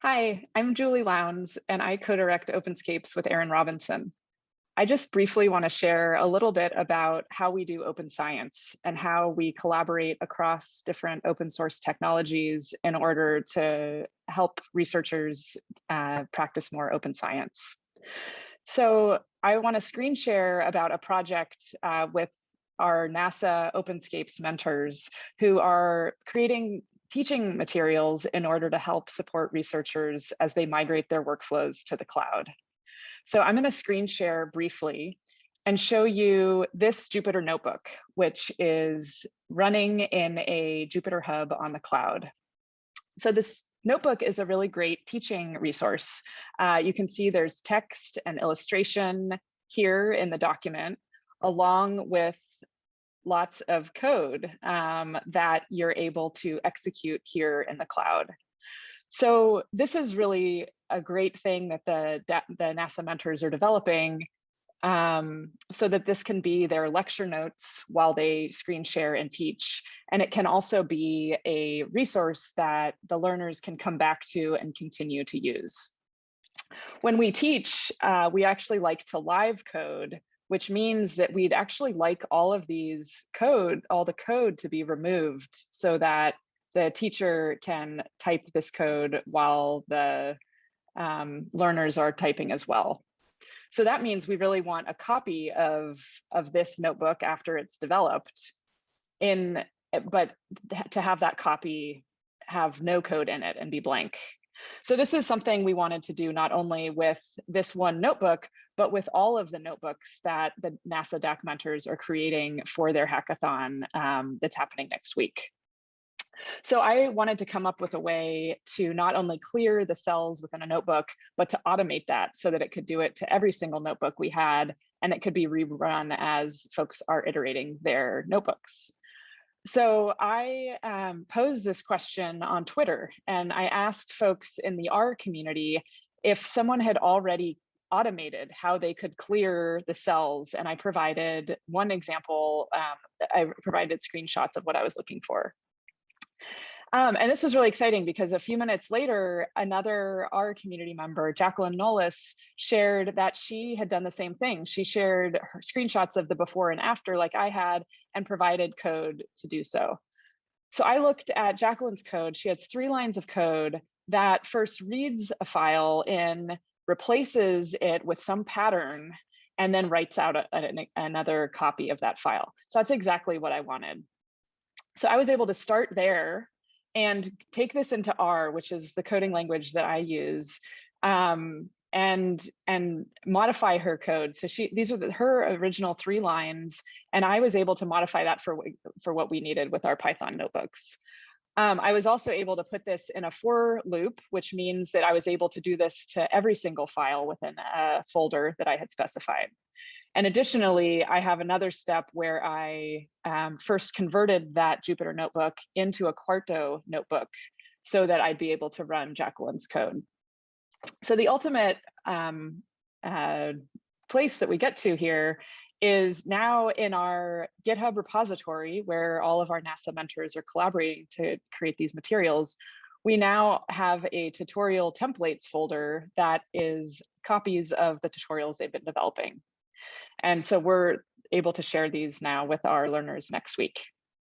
Hi, I'm Julie Lowndes, and I co-direct Openscapes with Aaron Robinson. I just briefly want to share a little bit about how we do open science and how we collaborate across different open source technologies in order to help researchers practice more open science. So I want to screen share about a project with our NASA Openscapes mentors who are creating teaching materials in order to help support researchers as they migrate their workflows to the cloud. So I'm going to screen share briefly and show you this Jupyter notebook, which is running in a Jupyter Hub on the cloud. So this notebook is a really great teaching resource. You can see there's text and illustration here in the document, along with lots of code that you're able to execute here in the cloud. So this is really a great thing that the NASA mentors are developing so that this can be their lecture notes while they screen share and teach. And it can also be a resource that the learners can come back to and continue to use. When we teach, we actually like to live code, which means that we'd actually like all of these all the code to be removed so that the teacher can type this code while the learners are typing as well. So that means we really want a copy of this notebook after it's developed but to have that copy have no code in it and be blank. So this is something we wanted to do not only with this one notebook, but with all of the notebooks that the NASA DAC mentors are creating for their hackathon that's happening next week. So I wanted to come up with a way to not only clear the cells within a notebook, but to automate that so that it could do it to every single notebook we had, and it could be rerun as folks are iterating their notebooks. So I posed this question on Twitter, and I asked folks in the R community if someone had already automated how they could clear the cells, and I provided one example. I provided screenshots of what I was looking for. And this was really exciting because a few minutes later, another R community member, Jacqueline Nollis, shared that she had done the same thing. She shared her screenshots of the before and after like I had and provided code to do so. So I looked at Jacqueline's code. She has 3 lines of code that first reads a file in, replaces it with some pattern, and then writes out another copy of that file. So that's exactly what I wanted. So I was able to start there and take this into R, which is the coding language that I use, and modify her code. So these are her original 3 lines, and I was able to modify that for what we needed with our Python notebooks. I was also able to put this in a for loop, which means that I was able to do this to every single file within a folder that I had specified. And additionally, I have another step where I first converted that Jupyter notebook into a Quarto notebook so that I'd be able to run Jacqueline's code. So the ultimate place that we get to here is now in our GitHub repository where all of our NASA mentors are collaborating to create these materials. We now have a tutorial templates folder that is copies of the tutorials they've been developing. And so we're able to share these now with our learners next week.